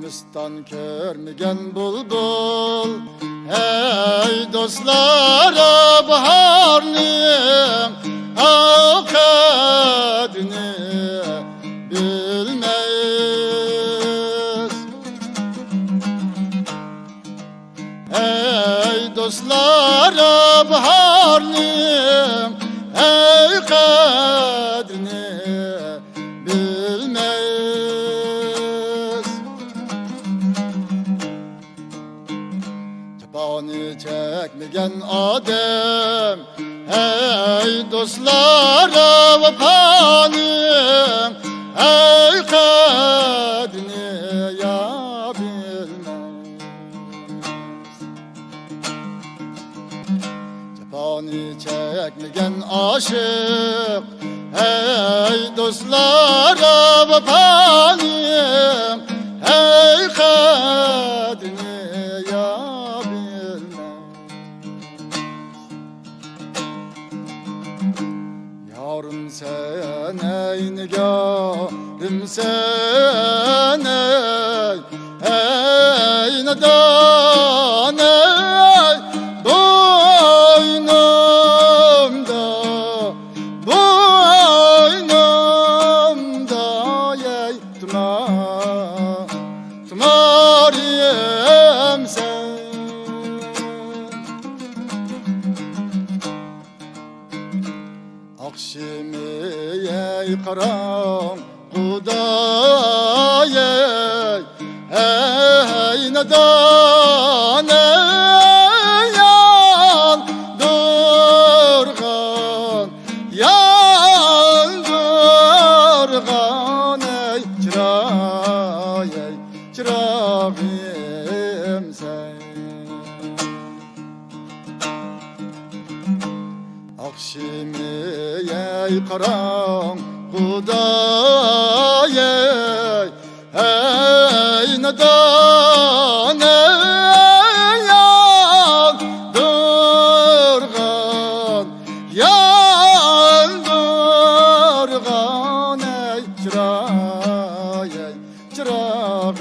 Gülistan körmegen bulbul Ey dostlara baharning avkadini bilmeyiz. Ey dostlara baharning avkadini bilmeyiz. Bani çekmegen adem Ey dostlara vafanim Ey kadrini ya bilmez. Bani çekmegen aşık Ey dostlara vafanim Ey kadrini ya yarım sen ey nigarım sen ey nadan ey boynumda ey tumariyem sen. Akşimi ey karam kuday ey nadan ey yandırgan ey çırağım sen. Akşimi ey karam kuday ey nadan ey yandırgan ey çırağım